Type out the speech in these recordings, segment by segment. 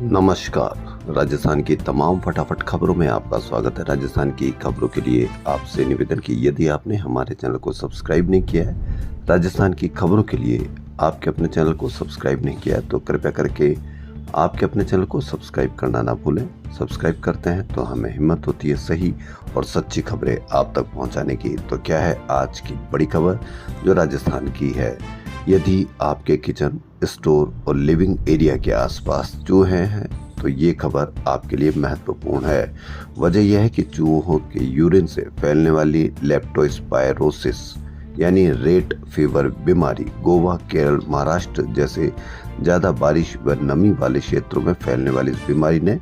नमस्कार। राजस्थान की तमाम फटाफट खबरों में आपका स्वागत है। राजस्थान की खबरों के लिए आपसे निवेदन कि यदि आपने हमारे चैनल को सब्सक्राइब नहीं किया है, राजस्थान की खबरों के लिए आपके अपने चैनल को सब्सक्राइब नहीं किया है, तो कृपया करके आपके अपने चैनल को सब्सक्राइब करना ना भूलें। सब्सक्राइब करते हैं तो हमें हिम्मत होती है सही और सच्ची खबरें आप तक पहुंचाने की। तो क्या है आज की बड़ी खबर जो राजस्थान की है। यदि आपके किचन, स्टोर और लिविंग एरिया के आसपास चूहे हैं तो ये खबर आपके लिए महत्वपूर्ण है। वजह यह है कि चूहों के यूरिन से फैलने वाली लेप्टोस्पायरोसिस यानी रेट फीवर बीमारी गोवा, केरल, महाराष्ट्र जैसे ज़्यादा बारिश व नमी वाले क्षेत्रों में फैलने वाली इस बीमारी ने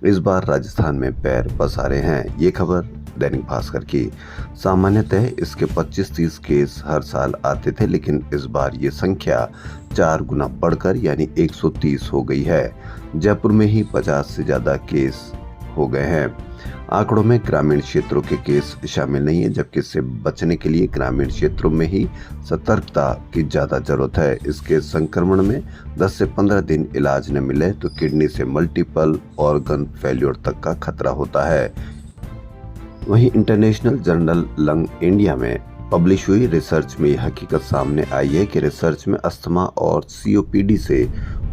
इस बार राजस्थान में पैर पसारे हैं। ये खबर दैनिक भास्कर की। सामान्यतः इसके 25-30 केस हर साल आते थे, लेकिन इस बार ये संख्या 4 गुना बढ़कर यानी 130 हो गई है। जयपुर में ही 50 से ज़्यादा केस हो गए हैं। आंकड़ों में ग्रामीण क्षेत्रों के केस शामिल नहीं है, जबकि इससे बचने के लिए ग्रामीण क्षेत्रों में ही सतर्कता की ज़्यादा जरूरत है। इसके संक्रमण में 10 से 15 दिन इलाज न मिले तो किडनी से मल्टीपल ऑर्गन फेल्योर तक का खतरा होता है। वहीं इंटरनेशनल जर्नल लंग इंडिया में पब्लिश हुई रिसर्च में यह हकीकत सामने आई है कि रिसर्च में अस्थमा और सीओपीडी से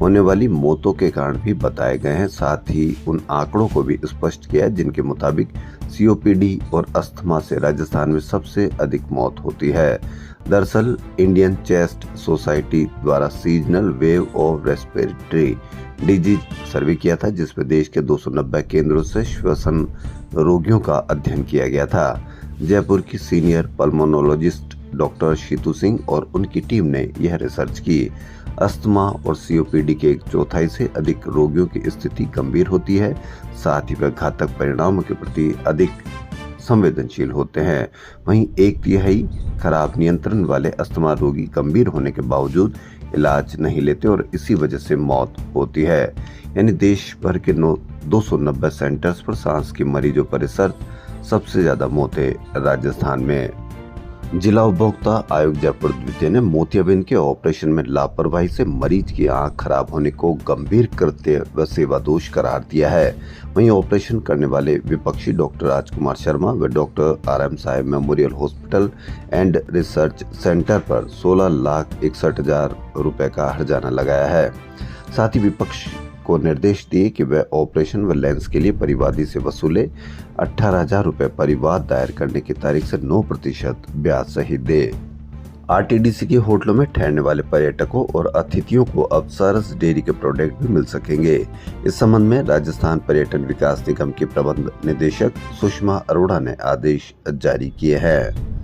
होने वाली मौतों के कारण भी बताए गए हैं। साथ ही उन आंकड़ों को भी स्पष्ट किया है जिनके मुताबिक सीओपीडी और अस्थमा से राजस्थान में सबसे अधिक मौत होती है। दरअसल इंडियन चेस्ट सोसाइटी द्वारा seasonal wave of respiratory disease survey किया था, जिसमें देश के 290 केंद्रों से श्वसन रोगियों का अध्ययन किया गया था। जयपुर की senior pulmonologist doctor Shitu Singh और उनकी टीम ने यह रिसर्च की। अस्थमा और सीओपीडी के 1/4 से अधिक रोगियों की स्थिति गंभीर होती है, साथ ही वे घातक परिणामों के प्रति अधिक संवेदनशील होते हैं। वहीं 1/3 खराब नियंत्रण वाले अस्थमा रोगी गंभीर होने के बावजूद इलाज नहीं लेते और इसी वजह से मौत होती है। यानी देश भर के 290 सेंटर्स पर सांस के मरीजों पर रिसर्च सबसे ज्यादा मौतें राजस्थान में। जिला उपभोक्ता आयोग जयपुर द्वितीय ने मोतियाबिंद के ऑपरेशन में लापरवाही से मरीज की आंख खराब होने को गंभीर कृत्य व सेवा दोष करार दिया है। वहीं ऑपरेशन करने वाले विपक्षी डॉक्टर राजकुमार शर्मा व डॉक्टर RM साहेब memorial hospital and research centre पर 16,61,000 रुपए का हर्जाना लगाया है। साथ ही विपक्ष को निर्देश दिए कि वह ऑपरेशन व लेंस के लिए परिवादी से वसूले 18,000 रुपए परिवाद दायर करने की तारीख से 9% ब्याज सहित दे। RTDC के होटलों में ठहरने वाले पर्यटकों और अतिथियों को अब सरस डेयरी के प्रोडक्ट भी मिल सकेंगे। इस संबंध में राजस्थान पर्यटन विकास निगम की प्रबंध निदेशक सुषमा अरोड़ा ने आदेश जारी किए हैं।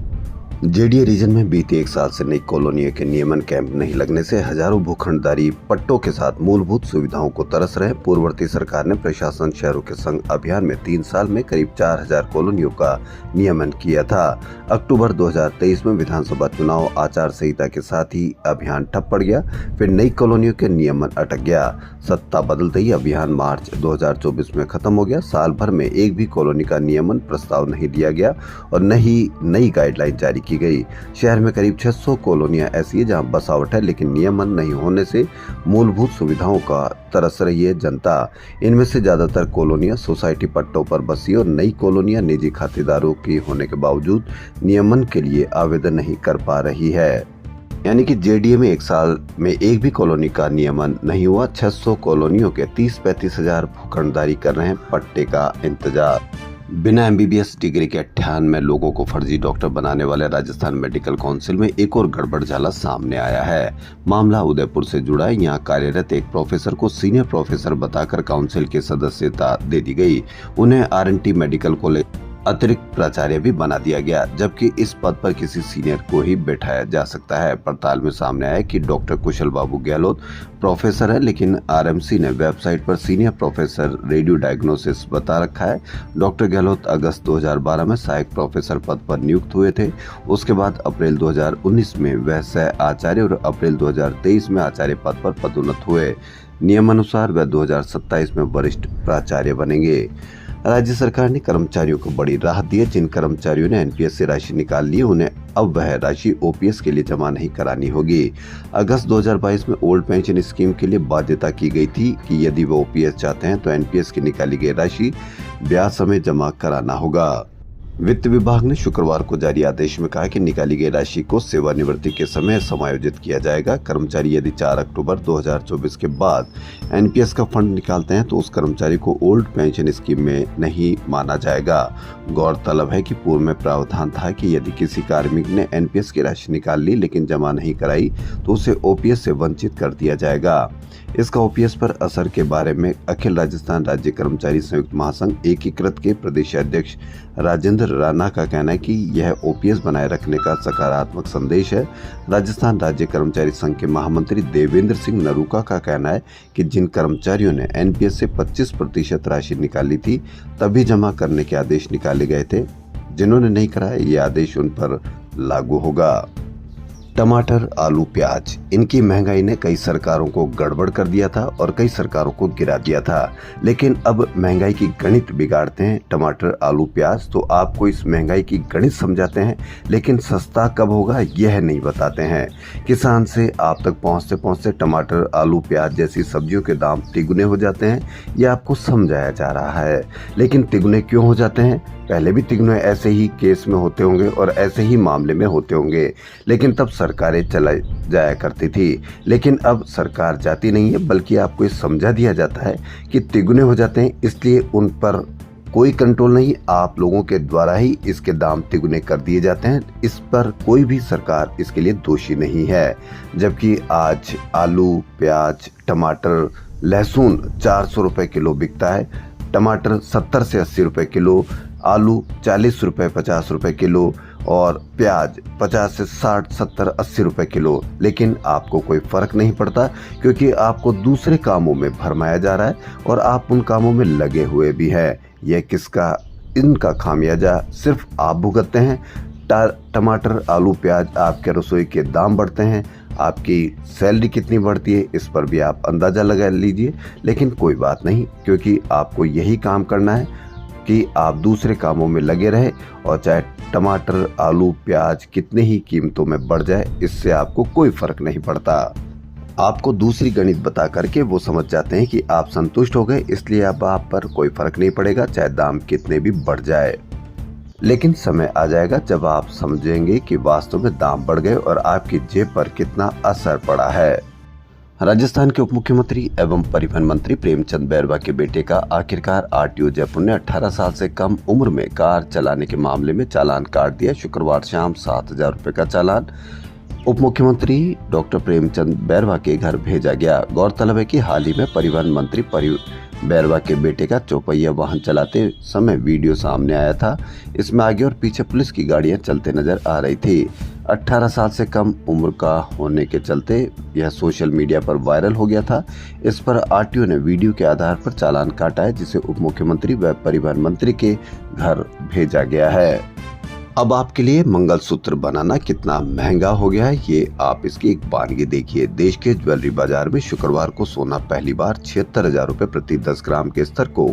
JDA रीजन में बीते 1 साल से नई कॉलोनियों के नियमन कैंप नहीं लगने से हजारों भूखंडधारी पट्टों के साथ मूलभूत सुविधाओं को तरस रहे। पूर्ववर्ती सरकार ने प्रशासन शहरों के संघ अभियान में 3 साल में करीब 4,000 कॉलोनियों का नियमन किया था। अक्टूबर 2023 में विधानसभा चुनाव आचार संहिता के साथ ही अभियान ठप पड़ गया। फिर नई कॉलोनियों के नियमन अटक गया। सत्ता बदलते ही अभियान मार्च 2024 में खत्म हो गया। साल भर में एक भी कॉलोनी का नियमन प्रस्ताव नहीं दिया गया और न ही नई गाइडलाइन जारी की गई। शहर में करीब 600 कॉलोनियां ऐसी है जहां बसावट है, लेकिन नियमन नहीं होने से मूलभूत सुविधाओं का तरस रही है जनता। इनमें से ज्यादातर कॉलोनियां सोसाइटी पट्टों पर बसी और नई कॉलोनियां निजी खातेदारों की होने के बावजूद नियमन के लिए आवेदन नहीं कर पा रही है। यानी कि JDA में 1 साल में एक भी कॉलोनी का नियमन नहीं हुआ। 600 कॉलोनियों के 30-35 हजार भूखंडधारी कर रहे हैं पट्टे का इंतजार। बिना MBBS डिग्री के 98 लोगों को फर्जी डॉक्टर बनाने वाले राजस्थान मेडिकल काउंसिल में एक और गड़बड़झाला सामने आया है। मामला उदयपुर से जुड़ा है। यहाँ कार्यरत एक प्रोफेसर को सीनियर प्रोफेसर बताकर काउंसिल की सदस्यता दे दी गई। उन्हें RNT मेडिकल कॉलेज अतिरिक्त प्राचार्य भी बना दिया गया, जबकि इस पद पर किसी सीनियर को ही बैठाया जा सकता है। पड़ताल में सामने आया कि डॉक्टर कुशल बाबू गहलोत प्रोफेसर है, लेकिन RMC ने वेबसाइट पर सीनियर प्रोफेसर रेडियो डायग्नोसिस बता रखा है। डॉक्टर गहलोत अगस्त 2012 में सहायक प्रोफेसर पद पर नियुक्त हुए थे। उसके बाद अप्रैल 2019 में वह सह आचार्य और अप्रैल 2023 में आचार्य पद पर पदोन्नत हुए। नियमानुसार वह 2027 में वरिष्ठ प्राचार्य बनेंगे। राज्य सरकार ने कर्मचारियों को बड़ी राहत दी है। जिन कर्मचारियों ने एनपीएस से राशि निकाल ली उन्हें अब वह राशि ओपीएस के लिए जमा नहीं करानी होगी। अगस्त 2022 में ओल्ड पेंशन स्कीम के लिए बाध्यता की गई थी कि यदि वो ओपीएस चाहते हैं तो एनपीएस की निकाली गई राशि ब्याज समेत जमा कराना होगा। वित्त विभाग ने शुक्रवार को जारी आदेश में कहा कि निकाली गई राशि को सेवानिवृत्ति के समय समायोजित किया जाएगा। कर्मचारी यदि 4 अक्टूबर 2024 के बाद एनपीएस का फंड निकालते हैं तो उस कर्मचारी को ओल्ड पेंशन स्कीम में नहीं माना जाएगा। गौरतलब है कि पूर्व में प्रावधान था कि यदि किसी कार्मिक ने एनपीएस की राशि निकाल ली लेकिन जमा नहीं कराई तो उसे ओपीएस से वंचित कर दिया जाएगा। इसका ओपीएस पर असर के बारे में अखिल राजस्थान राज्य कर्मचारी संयुक्त महासंघ एकीकृत के प्रदेश अध्यक्ष राजेंद्र राणा का कहना है कि यह ओपीएस बनाए रखने का सकारात्मक संदेश है। राजस्थान राज्य कर्मचारी संघ के महामंत्री देवेंद्र सिंह नरूका का कहना है कि जिन कर्मचारियों ने एनपीएस से 25% राशि निकाली थी तभी जमा करने के आदेश निकाले गए थे। जिन्होंने नहीं कराया ये आदेश उन पर लागू होगा। टमाटर, आलू, प्याज, इनकी महंगाई ने कई सरकारों को गड़बड़ कर दिया था और कई सरकारों को गिरा दिया था, लेकिन अब महंगाई की गणित बिगाड़ते हैं टमाटर, आलू, प्याज। तो आपको इस महंगाई की गणित समझाते हैं, लेकिन सस्ता कब होगा यह नहीं बताते हैं। किसान से आप तक पहुंचते पहुंचते टमाटर, आलू, प्याज जैसी सब्जियों के दाम तिगुने हो जाते हैं, यह आपको समझाया जा रहा है। लेकिन तिगुने क्यों हो जाते हैं? पहले भी तिगुने ऐसे ही केस में होते होंगे और ऐसे ही मामले में होते होंगे, लेकिन तब सरकारें चला जाया करती थी। लेकिन अब सरकार जाती नहीं है, बल्कि आपको ये समझा दिया जाता है कि तिगुने हो जाते हैं, इसलिए उन पर कोई कंट्रोल नहीं, आप लोगों के द्वारा ही इसके दाम तिगुने कर दिए जाते हैं। इस पर कोई भी सरकार इसके लिए दोषी नहीं है। जबकि आज आलू, प्याज, टमाटर, लहसुन 400 रुपए किलो बिकता है, टमाटर 70 से 80 रुपए किलो, आलू 40 रुपए 50 रुपए किलो और प्याज 50 से 60 70 80 रुपए किलो। लेकिन आपको कोई फर्क नहीं पड़ता, क्योंकि आपको दूसरे कामों में भरमाया जा रहा है और आप उन कामों में लगे हुए भी हैं। यह किसका? इनका खामियाजा सिर्फ आप भुगतते हैं। टमाटर, आलू, प्याज, आपके रसोई के दाम बढ़ते हैं, आपकी सैलरी कितनी बढ़ती है इस पर भी आप अंदाज़ा लगा लीजिए। लेकिन कोई बात नहीं, क्योंकि आपको यही काम करना है कि आप दूसरे कामों में लगे रहे, और चाहे टमाटर, आलू, प्याज कितने ही कीमतों में बढ़ जाए, इससे आपको कोई फर्क नहीं पड़ता। आपको दूसरी गणित बता करके वो समझ जाते हैं कि आप संतुष्ट हो गए, इसलिए अब आप पर कोई फर्क नहीं पड़ेगा, चाहे दाम कितने भी बढ़ जाए। लेकिन समय आ जाएगा जब आप समझेंगे कि वास्तव में दाम बढ़ गए और आपकी जेब पर कितना असर पड़ा है। राजस्थान के उप मुख्यमंत्री एवं परिवहन मंत्री प्रेमचंद बैरवा के बेटे का आखिरकार आरटीओ जयपुर ने 18 साल से कम उम्र में कार चलाने के मामले में चालान काट दिया। शुक्रवार शाम 7,000 रुपए का चालान उप मुख्यमंत्री डॉक्टर प्रेमचंद बैरवा के घर भेजा गया। गौरतलब है कि हाल ही में परिवहन मंत्री बैरवा के बेटे का चौपहिया वाहन चलाते समय वीडियो सामने आया था। इसमें आगे और पीछे पुलिस की गाड़ियां चलते नजर आ रही थी। 18 साल से कम उम्र का होने के चलते यह सोशल मीडिया पर वायरल हो गया था। इस पर आरटीओ ने वीडियो के आधार पर चालान काटा है, जिसे उप मुख्यमंत्री व परिवहन मंत्री के घर भेजा गया है। अब आपके लिए मंगलसूत्र बनाना कितना महंगा हो गया है, ये आप इसकी एक वानगी देखिए। देश के ज्वेलरी बाजार में शुक्रवार को सोना पहली बार 76,000 रुपए प्रति 10 ग्राम के स्तर को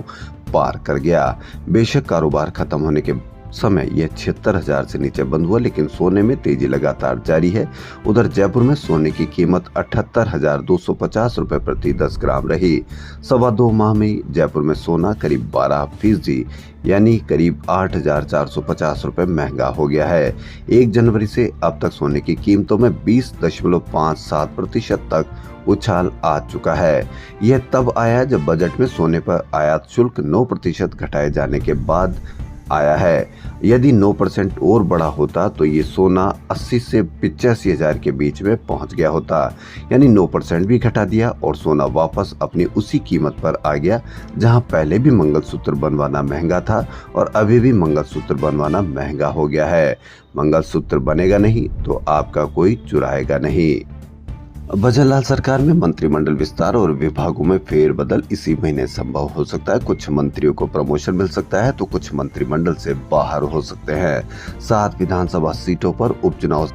पार कर गया। बेशक कारोबार खत्म होने के समय यह 76,000 से नीचे बंद हुआ, लेकिन सोने में तेजी लगातार जारी है। उधर जयपुर में सोने की कीमत 78,250 रुपए प्रति 10 ग्राम रही। 2.25 माह में जयपुर में सोना करीब 12% यानी करीब 8,450 रुपए महंगा हो गया है। 1 जनवरी से अब तक सोने की कीमतों में 20.57% तक उछाल आ चुका है। यह तब आया जब बजट में सोने पर आयात शुल्क 9% घटाए जाने के बाद आया है। यदि 9% और बढ़ा होता तो ये सोना 80 से 85,000 के बीच में पहुंच गया होता। यानी 9% भी घटा दिया और सोना वापस अपनी उसी कीमत पर आ गया जहां पहले भी मंगलसूत्र बनवाना महंगा था और अभी भी मंगलसूत्र बनवाना महंगा हो गया है। मंगलसूत्र बनेगा नहीं तो आपका कोई चुराएगा नहीं। भजनलाल सरकार में मंत्रिमंडल विस्तार और विभागों में फेरबदल इसी महीने संभव हो सकता है। कुछ मंत्रियों को प्रमोशन मिल सकता है तो कुछ मंत्रिमंडल से बाहर हो सकते हैं। 7 विधानसभा सीटों पर उपचुनाव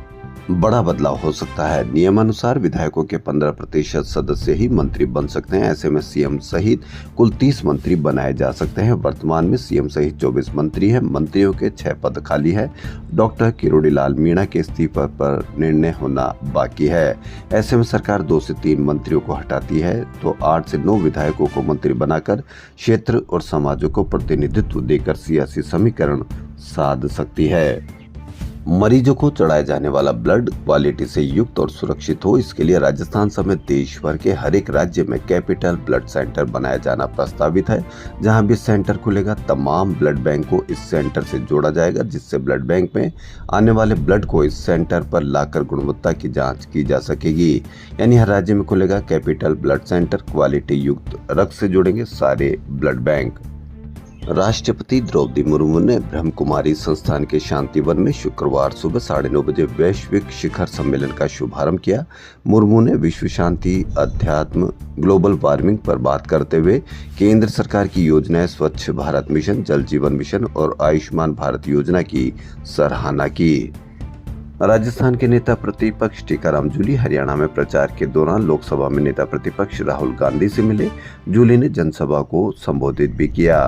बड़ा बदलाव हो सकता है। नियमानुसार विधायकों के 15% सदस्य ही मंत्री बन सकते हैं। ऐसे में सीएम सहित कुल 30 मंत्री बनाए जा सकते हैं। वर्तमान में सीएम सहित 24 मंत्री हैं। मंत्रियों के 6 पद खाली है। डॉक्टर किरोड़ीलाल मीणा के इस्तीफे पर निर्णय होना बाकी है। ऐसे में सरकार 2 से 3 मंत्रियों को हटाती है तो 8 से 9 विधायकों को मंत्री बनाकर क्षेत्र और समाजों को प्रतिनिधित्व देकर सियासी समीकरण साध सकती है। मरीजों को चढ़ाए जाने वाला ब्लड क्वालिटी से युक्त और सुरक्षित हो, इसके लिए राजस्थान समेत देश भर के हर एक राज्य में कैपिटल ब्लड सेंटर बनाया जाना प्रस्तावित है। जहां भी सेंटर खुलेगा तमाम ब्लड बैंक को इस सेंटर से जोड़ा जाएगा, जिससे ब्लड बैंक में आने वाले ब्लड को इस सेंटर पर लाकर गुणवत्ता की जांच की जा सकेगी। यानी हर राज्य में खुलेगा कैपिटल ब्लड सेंटर। क्वालिटी युक्त रक्त से जुड़ेंगे सारे ब्लड बैंक। राष्ट्रपति द्रौपदी मुर्मू ने ब्रह्म कुमारी संस्थान के शांतिवन में शुक्रवार सुबह 9:30 बजे वैश्विक शिखर सम्मेलन का शुभारंभ किया। मुर्मू ने विश्व शांति, अध्यात्म, ग्लोबल वार्मिंग पर बात करते हुए केंद्र सरकार की योजनाएं स्वच्छ भारत मिशन, जल जीवन मिशन और आयुष्मान भारत योजना की सराहना की। राजस्थान के नेता प्रतिपक्ष टीकाराम जूली हरियाणा में प्रचार के दौरान लोकसभा में नेता प्रतिपक्ष राहुल गांधी से मिले। जूली ने जनसभा को संबोधित भी किया।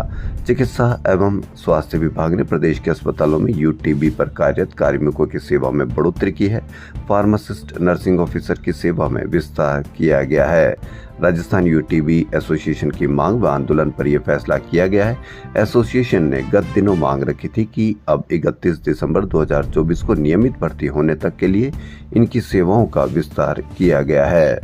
चिकित्सा एवं स्वास्थ्य विभाग ने प्रदेश के अस्पतालों में यूटीबी पर कार्यरत कार्मिकों की सेवा में बढ़ोतरी की है। फार्मासिस्ट, नर्सिंग ऑफिसर की सेवा में विस्तार किया गया है। राजस्थान यूटीबी एसोसिएशन की मांग व आंदोलन पर यह फैसला किया गया है। एसोसिएशन ने गत दिनों मांग रखी थी कि अब 31 दिसंबर 2024 को नियमित भर्ती होने तक के लिए इनकी सेवाओं का विस्तार किया गया है।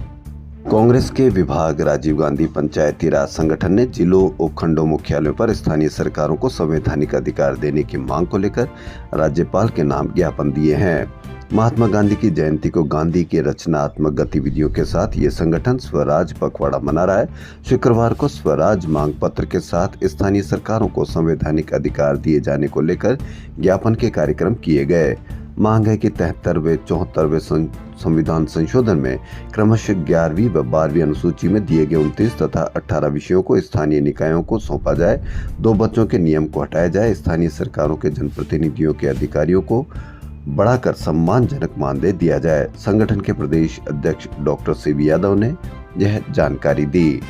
कांग्रेस के विभाग राजीव गांधी पंचायती राज संगठन ने जिलों, उपखंडों, मुख्यालयों पर स्थानीय सरकारों को संवैधानिक अधिकार देने की मांग को लेकर राज्यपाल के नाम ज्ञापन दिए हैं। महात्मा गांधी की जयंती को गांधी की रचनात्मक गतिविधियों के साथ ये संगठन स्वराज पखवाड़ा मना रहा है। शुक्रवार को स्वराज मांग पत्र के साथ स्थानीय सरकारों को संवैधानिक अधिकार दिए जाने को लेकर ज्ञापन के कार्यक्रम किए गए। मांग है कि 73वें 74वें संविधान संशोधन में क्रमशः 11वीं व 12वीं अनुसूची में दिए गए 29 तथा 18 विषयों को स्थानीय निकायों को सौंपा जाए। 2 बच्चों के नियम को हटाया जाए। स्थानीय सरकारों के जनप्रतिनिधियों के अधिकारियों को बढ़ाकर सम्मानजनक मानदेय दिया जाए। संगठन के प्रदेश अध्यक्ष डॉक्टर सीवी यादव ने यह जानकारी दी।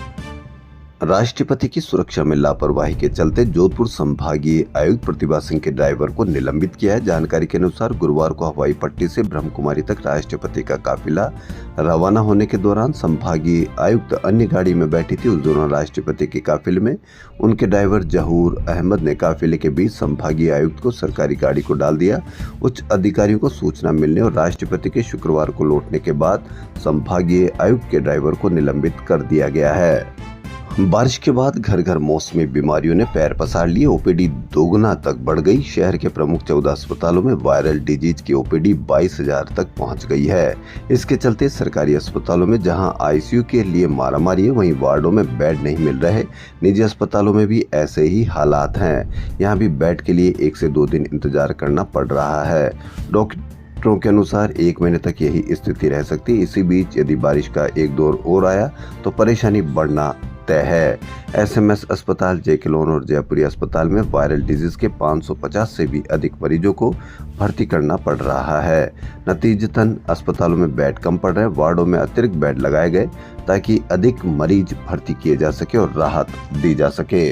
राष्ट्रपति की सुरक्षा में लापरवाही के चलते जोधपुर संभागीय आयुक्त प्रतिभा सिंह के ड्राइवर को निलंबित किया है। जानकारी के अनुसार गुरुवार को हवाई पट्टी से ब्रह्म कुमारी तक राष्ट्रपति का काफिला रवाना होने के दौरान संभागीय आयुक्त अन्य गाड़ी में बैठी थी। उस दौरान राष्ट्रपति के काफिले में उनके ड्राइवर जहूर अहमद ने काफिले के बीच संभागीय आयुक्त को सरकारी गाड़ी को डाल दिया। उच्च अधिकारियों को सूचना मिलने और राष्ट्रपति के शुक्रवार को लौटने के बाद संभागीय आयुक्त के ड्राइवर को निलंबित कर दिया गया है। बारिश के बाद घर घर मौसमी बीमारियों ने पैर पसार लिए। ओपीडी दोगुना तक बढ़ गई। शहर के प्रमुख 14 अस्पतालों में वायरल डिजीज की ओपीडी 22,000 तक पहुंच गई है। इसके चलते सरकारी अस्पतालों में जहां आईसीयू के लिए मारामारी है, वहीं वार्डों में बेड नहीं मिल रहे। निजी अस्पतालों में भी ऐसे ही हालात हैं। यहां भी बेड के लिए 1 से 2 दिन इंतजार करना पड़ रहा है। डॉक्टरों के अनुसार 1 महीने तक यही स्थिति रह सकती है। इसी बीच यदि बारिश का एक दौर और आया तो परेशानी बढ़ना तय है। एसएमएस अस्पताल, जेके लोन और जयपुरी अस्पताल में वायरल डिजीज के 550 से भी अधिक मरीजों को भर्ती करना पड़ रहा है। नतीजतन अस्पतालों में बेड कम पड़ रहे हैं। वार्डों में अतिरिक्त बेड लगाए गए ताकि अधिक मरीज भर्ती किए जा सके और राहत दी जा सके।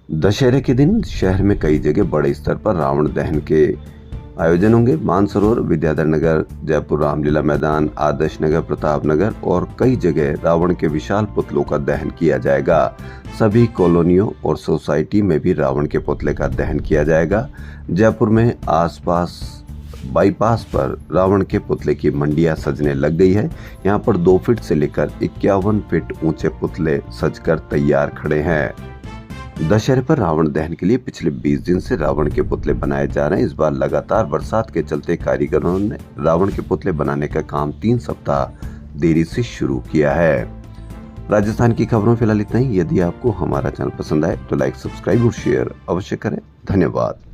दशहरे के दिन शहर में कई जगह बड़े स्तर पर रावण दहन के आयोजन होंगे। मानसरोवर, विद्याधर नगर, जयपुर रामलीला मैदान, आदर्श नगर, प्रताप नगर और कई जगह रावण के विशाल पुतलों का दहन किया जाएगा। सभी कॉलोनियों और सोसाइटी में भी रावण के पुतले का दहन किया जाएगा। जयपुर में आसपास बाईपास पर रावण के पुतले की मंडियां सजने लग गई है। यहाँ पर 2 फीट से लेकर 51 फीट ऊंचे पुतले सजकर तैयार खड़े हैं। दशहरे पर रावण दहन के लिए पिछले 20 दिन से रावण के पुतले बनाए जा रहे हैं। इस बार लगातार बरसात के चलते कारीगरों ने रावण के पुतले बनाने का काम 3 सप्ताह देरी से शुरू किया है। राजस्थान की खबरों फिलहाल इतना ही। यदि आपको हमारा चैनल पसंद आए तो लाइक, सब्सक्राइब और शेयर अवश्य करें। धन्यवाद।